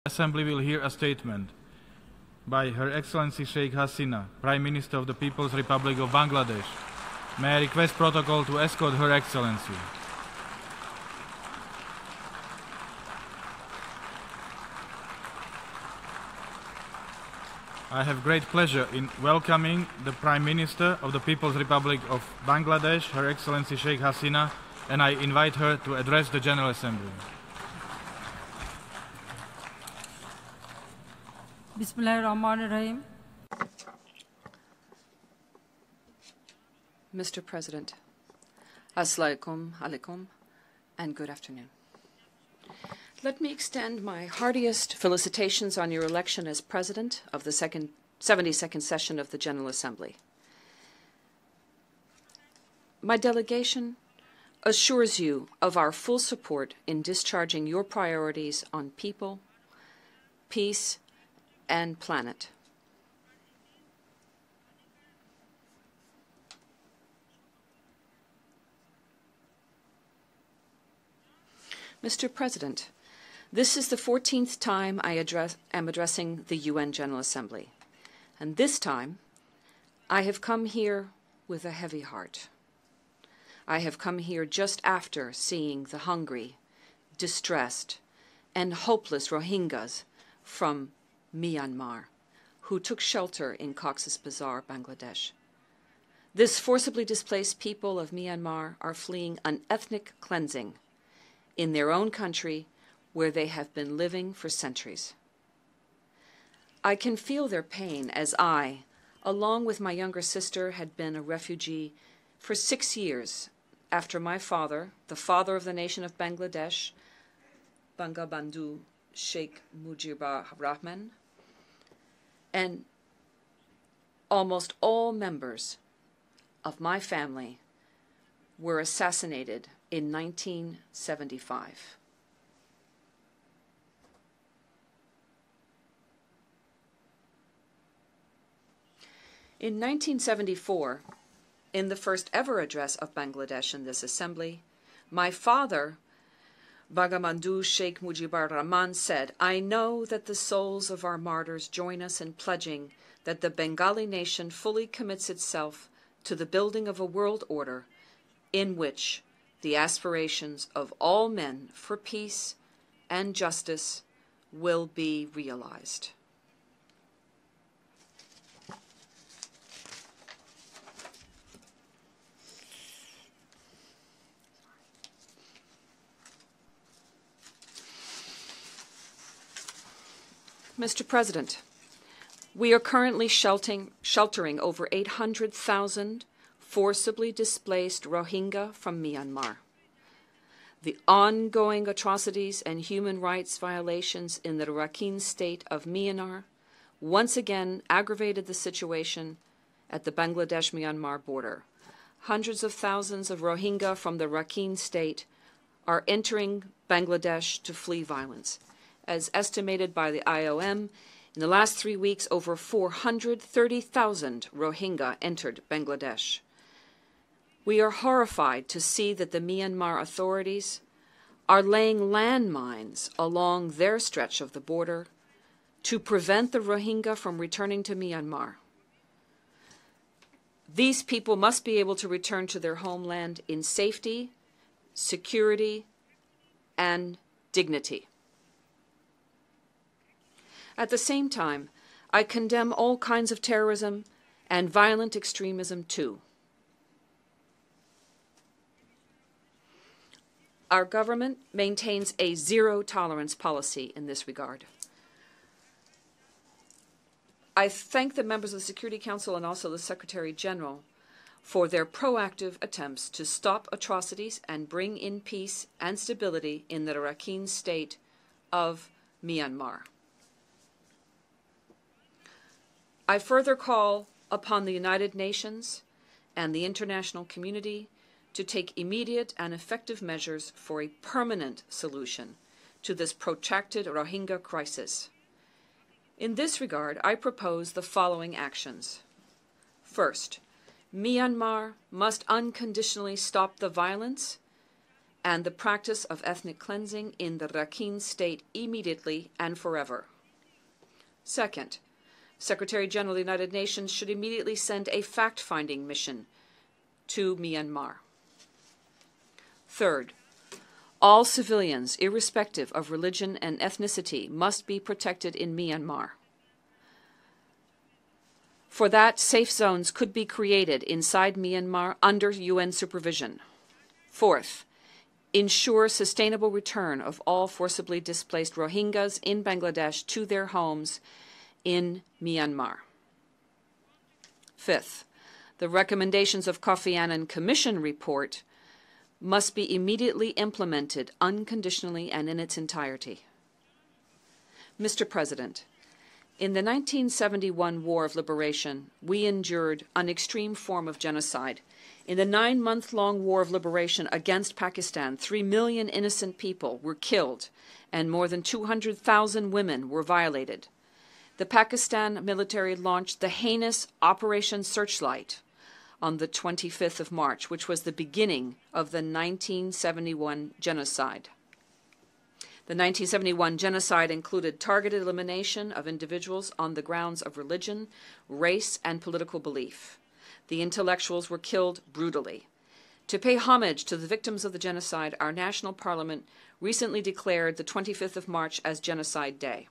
Assembly will hear a statement by Her Excellency Sheikh Hasina, Prime Minister of the People's Republic of Bangladesh. May I request protocol to escort Her Excellency. I have great pleasure in welcoming the Prime Minister of the People's Republic of Bangladesh, Her Excellency Sheikh Hasina, and I invite her to address the General Assembly. Bismillahirrahmanirrahim. Mr. President, Assalamu alaikum and good afternoon. Let me extend my heartiest felicitations on your election as President of the 72nd session of the General Assembly. My delegation assures you of our full support in discharging your priorities on people, peace, and planet. Mr. President, this is the 14th time I am addressing the UN General Assembly, and this time I have come here with a heavy heart. I have come here just after seeing the hungry, distressed, and hopeless Rohingyas from Myanmar, who took shelter in Cox's Bazar, Bangladesh. This forcibly displaced people of Myanmar are fleeing an ethnic cleansing in their own country where they have been living for centuries. I can feel their pain as I, along with my younger sister, had been a refugee for 6 years after my father, the father of the nation of Bangladesh, Bangabandhu Sheikh Mujibur Rahman, and almost all members of my family were assassinated in 1975. In 1974, in the first ever address of Bangladesh in this assembly, my father, Bangabandhu Sheikh Mujibur Rahman, said, "I know that the souls of our martyrs join us in pledging that the Bengali nation fully commits itself to the building of a world order in which the aspirations of all men for peace and justice will be realized." Mr. President, we are currently sheltering over 800,000 forcibly displaced Rohingya from Myanmar. The ongoing atrocities and human rights violations in the Rakhine state of Myanmar once again aggravated the situation at the Bangladesh-Myanmar border. Hundreds of thousands of Rohingya from the Rakhine state are entering Bangladesh to flee violence. As estimated by the IOM, in the last 3 weeks, over 430,000 Rohingya entered Bangladesh. We are horrified to see that the Myanmar authorities are laying landmines along their stretch of the border to prevent the Rohingya from returning to Myanmar. These people must be able to return to their homeland in safety, security, and dignity. At the same time, I condemn all kinds of terrorism and violent extremism too. Our government maintains a zero-tolerance policy in this regard. I thank the members of the Security Council and also the Secretary General for their proactive attempts to stop atrocities and bring in peace and stability in the Rakhine state of Myanmar. I further call upon the United Nations and the international community to take immediate and effective measures for a permanent solution to this protracted Rohingya crisis. In this regard, I propose the following actions. First, Myanmar must unconditionally stop the violence and the practice of ethnic cleansing in the Rakhine State immediately and forever. Second, Secretary General of the United Nations should immediately send a fact-finding mission to Myanmar. Third, all civilians, irrespective of religion and ethnicity, must be protected in Myanmar. For that, safe zones could be created inside Myanmar under UN supervision. Fourth, ensure sustainable return of all forcibly displaced Rohingyas in Bangladesh to their homes in Myanmar. Fifth, the recommendations of Kofi Annan Commission report must be immediately implemented unconditionally and in its entirety. Mr. President, in the 1971 War of Liberation, we endured an extreme form of genocide. In the 9-month-long War of Liberation against Pakistan, 3 million innocent people were killed and more than 200,000 women were violated. The Pakistan military launched the heinous Operation Searchlight on the 25th of March, which was the beginning of the 1971 genocide. The 1971 genocide included targeted elimination of individuals on the grounds of religion, race, and political belief. The intellectuals were killed brutally. To pay homage to the victims of the genocide, our national parliament recently declared the 25th of March as Genocide Day.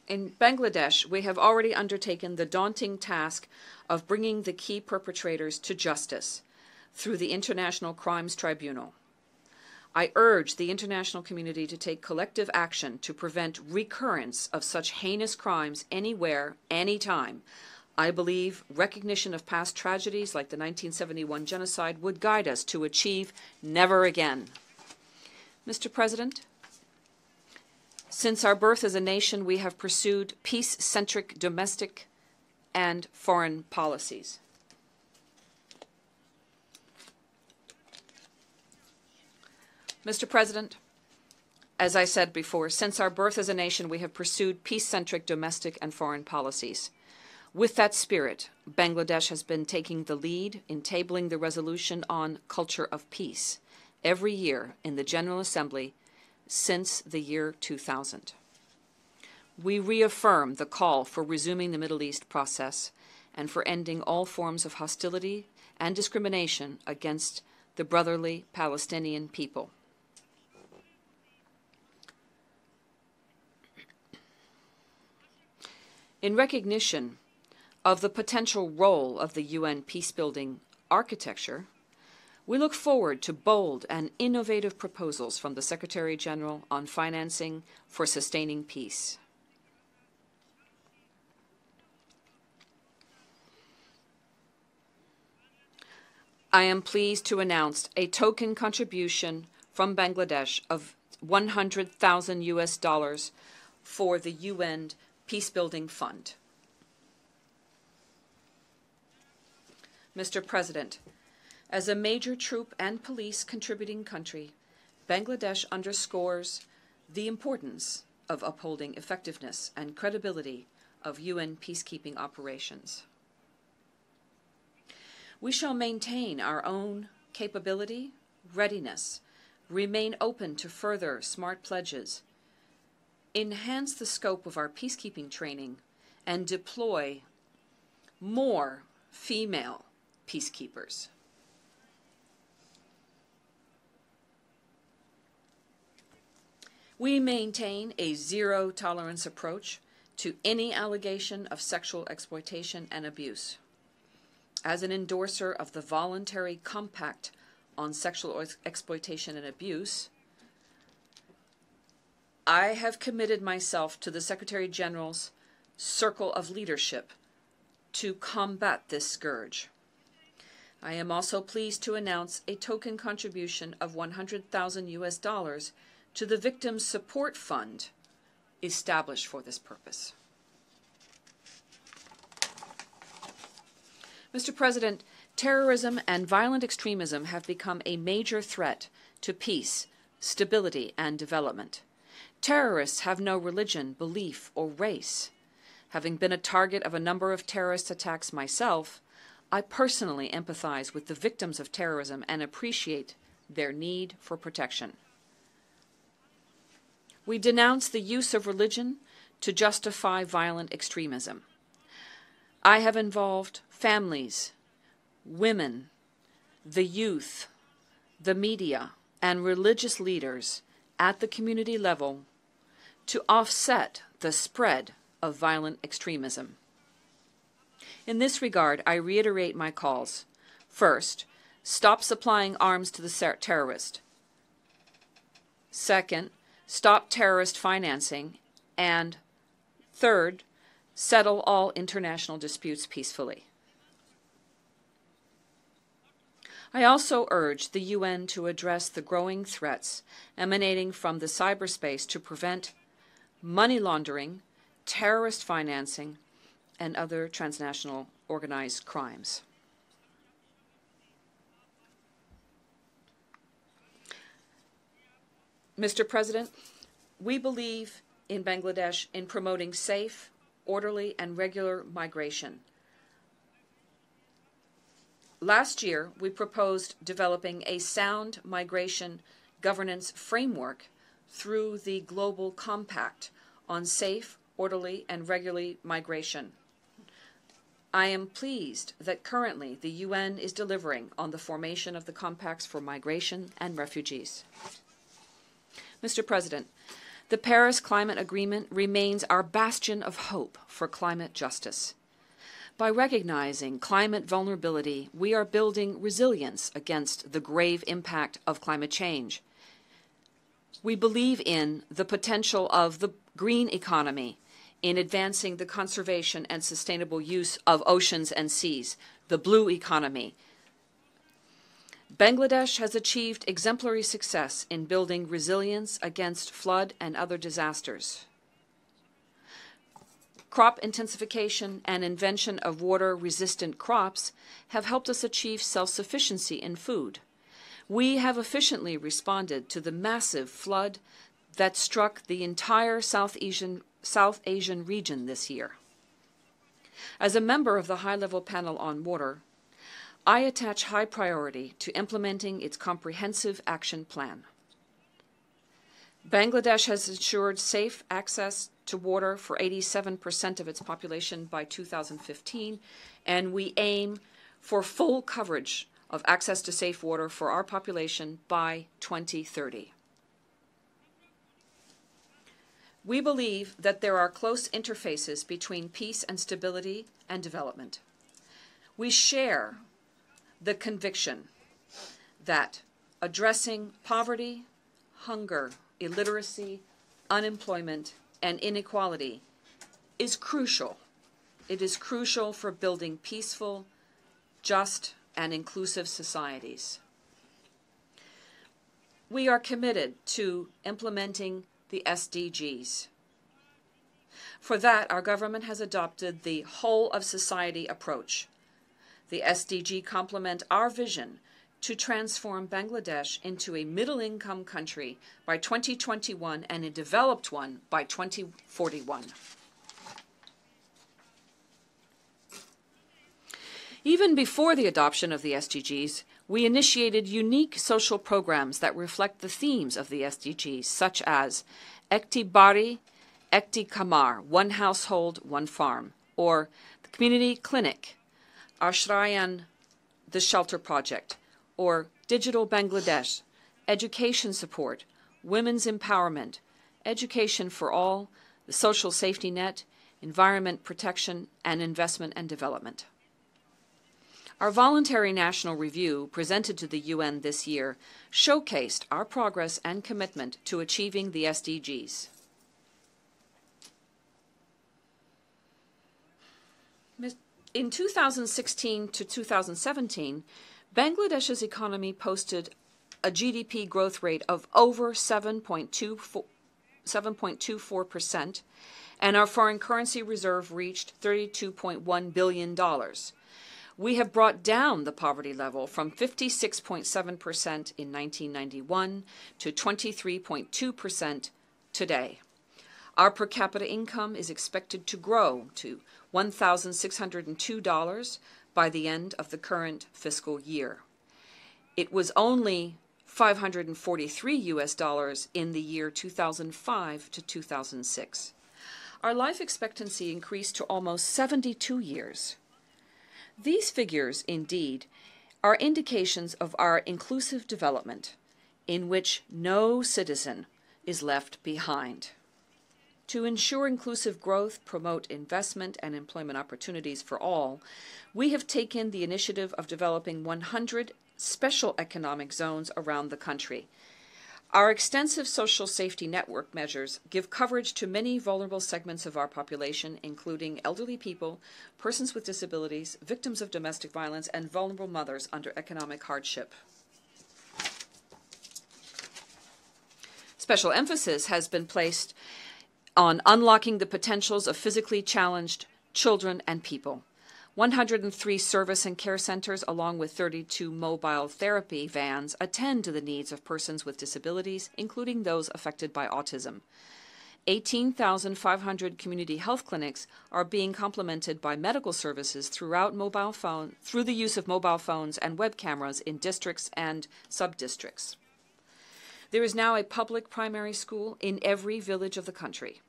In Bangladesh, we have already undertaken the daunting task of bringing the key perpetrators to justice through the International Crimes Tribunal. I urge the international community to take collective action to prevent recurrence of such heinous crimes anywhere, anytime. I believe recognition of past tragedies like the 1971 genocide would guide us to achieve never again. Mr. President, since our birth as a nation, we have pursued peace-centric domestic and foreign policies. Mr. President, as I said before, since our birth as a nation, we have pursued peace-centric domestic and foreign policies. With that spirit, Bangladesh has been taking the lead in tabling the resolution on culture of peace every year in the General Assembly since the year 2000. We reaffirm the call for resuming the Middle East process and for ending all forms of hostility and discrimination against the brotherly Palestinian people. In recognition of the potential role of the UN peacebuilding architecture, we look forward to bold and innovative proposals from the Secretary General on financing for sustaining peace. I am pleased to announce a token contribution from Bangladesh of $100,000 for the UN Peacebuilding Fund. Mr. President, as a major troop and police contributing country, Bangladesh underscores the importance of upholding effectiveness and credibility of UN peacekeeping operations. We shall maintain our own capability, readiness, remain open to further smart pledges, enhance the scope of our peacekeeping training, and deploy more female peacekeepers. We maintain a zero-tolerance approach to any allegation of sexual exploitation and abuse. As an endorser of the Voluntary Compact on Sexual Exploitation and Abuse, I have committed myself to the Secretary General's circle of leadership to combat this scourge. I am also pleased to announce a token contribution of $100,000 to the Victims Support Fund established for this purpose. Mr. President, terrorism and violent extremism have become a major threat to peace, stability, and development. Terrorists have no religion, belief, or race. Having been a target of a number of terrorist attacks myself, I personally empathize with the victims of terrorism and appreciate their need for protection. We denounce the use of religion to justify violent extremism. I have involved families, women, the youth, the media, and religious leaders at the community level to offset the spread of violent extremism. In this regard, I reiterate my calls. First, stop supplying arms to the terrorist. Second, stop terrorist financing. And third, settle all international disputes peacefully. I also urge the UN to address the growing threats emanating from the cyberspace to prevent money laundering, terrorist financing, and other transnational organized crimes. Mr. President, we believe in Bangladesh in promoting safe, orderly, and regular migration. Last year, we proposed developing a sound migration governance framework through the Global Compact on safe, orderly, and regular migration. I am pleased that currently the UN is delivering on the formation of the compacts for migration and refugees. Mr. President, the Paris Climate Agreement remains our bastion of hope for climate justice. By recognizing climate vulnerability, we are building resilience against the grave impact of climate change. We believe in the potential of the green economy in advancing the conservation and sustainable use of oceans and seas, the blue economy. Bangladesh has achieved exemplary success in building resilience against flood and other disasters. Crop intensification and invention of water-resistant crops have helped us achieve self-sufficiency in food. We have efficiently responded to the massive flood that struck the entire South Asian region this year. As a member of the High-Level Panel on Water, I attach high priority to implementing its comprehensive action plan. Bangladesh has ensured safe access to water for 87% of its population by 2015, and we aim for full coverage of access to safe water for our population by 2030. We believe that there are close interfaces between peace and stability and development. We share the conviction that addressing poverty, hunger, illiteracy, unemployment, and inequality is crucial. It is crucial for building peaceful, just, and inclusive societies. We are committed to implementing the SDGs. For that, our government has adopted the whole-of-society approach. The SDG complement our vision to transform Bangladesh into a middle-income country by 2021 and a developed one by 2041. Even before the adoption of the SDGs, we initiated unique social programs that reflect the themes of the SDGs, such as Ekti Bari, Ekti Kamar, One Household, One Farm, or the Community Clinic, Ashrayan, the Shelter Project, or Digital Bangladesh, education support, women's empowerment, education for all, the social safety net, environment protection, and investment and development. Our voluntary national review presented to the UN this year showcased our progress and commitment to achieving the SDGs. In 2016 to 2017, Bangladesh's economy posted a GDP growth rate of over 7.24%, and our foreign currency reserve reached $32.1 billion. We have brought down the poverty level from 56.7% in 1991 to 23.2% today. Our per capita income is expected to grow to $1,602 by the end of the current fiscal year. It was only $543 in the year 2005 to 2006. Our life expectancy increased to almost 72 years. These figures, indeed, are indications of our inclusive development, in which no citizen is left behind. To ensure inclusive growth, promote investment and employment opportunities for all, we have taken the initiative of developing 100 special economic zones around the country. Our extensive social safety network measures give coverage to many vulnerable segments of our population, including elderly people, persons with disabilities, victims of domestic violence, and vulnerable mothers under economic hardship. Special emphasis has been placed on unlocking the potentials of physically challenged children and people. 103 service and care centers, along with 32 mobile therapy vans, attend to the needs of persons with disabilities, including those affected by autism. 18,500 community health clinics are being complemented by medical services through the use of mobile phones and web cameras in districts and sub-districts. There is now a public primary school in every village of the country.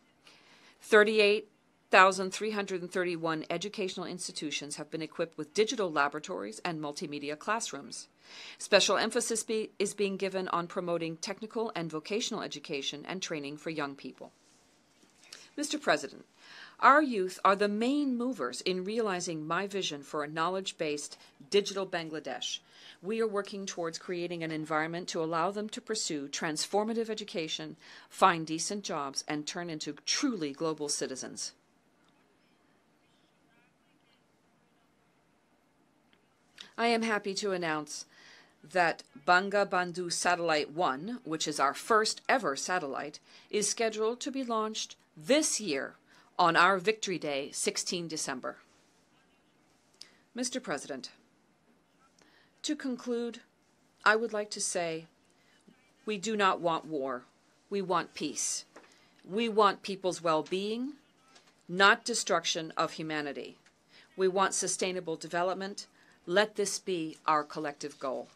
38,331 educational institutions have been equipped with digital laboratories and multimedia classrooms. Special emphasis is being given on promoting technical and vocational education and training for young people. Mr. President, our youth are the main movers in realizing my vision for a knowledge-based digital Bangladesh. We are working towards creating an environment to allow them to pursue transformative education, find decent jobs, and turn into truly global citizens. I am happy to announce that Bangabandhu Satellite 1, which is our first ever satellite, is scheduled to be launched this year on our Victory Day, 16 December. Mr. President, to conclude, I would like to say we do not want war. We want peace. We want people's well-being, not destruction of humanity. We want sustainable development. Let this be our collective goal.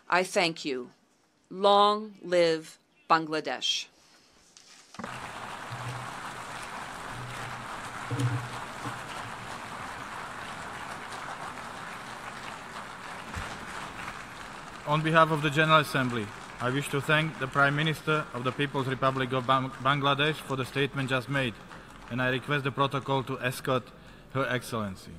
I thank you. Long live Bangladesh. On behalf of the General Assembly, I wish to thank the Prime Minister of the People's Republic of Bangladesh for the statement just made, and I request the protocol to escort Her Excellency.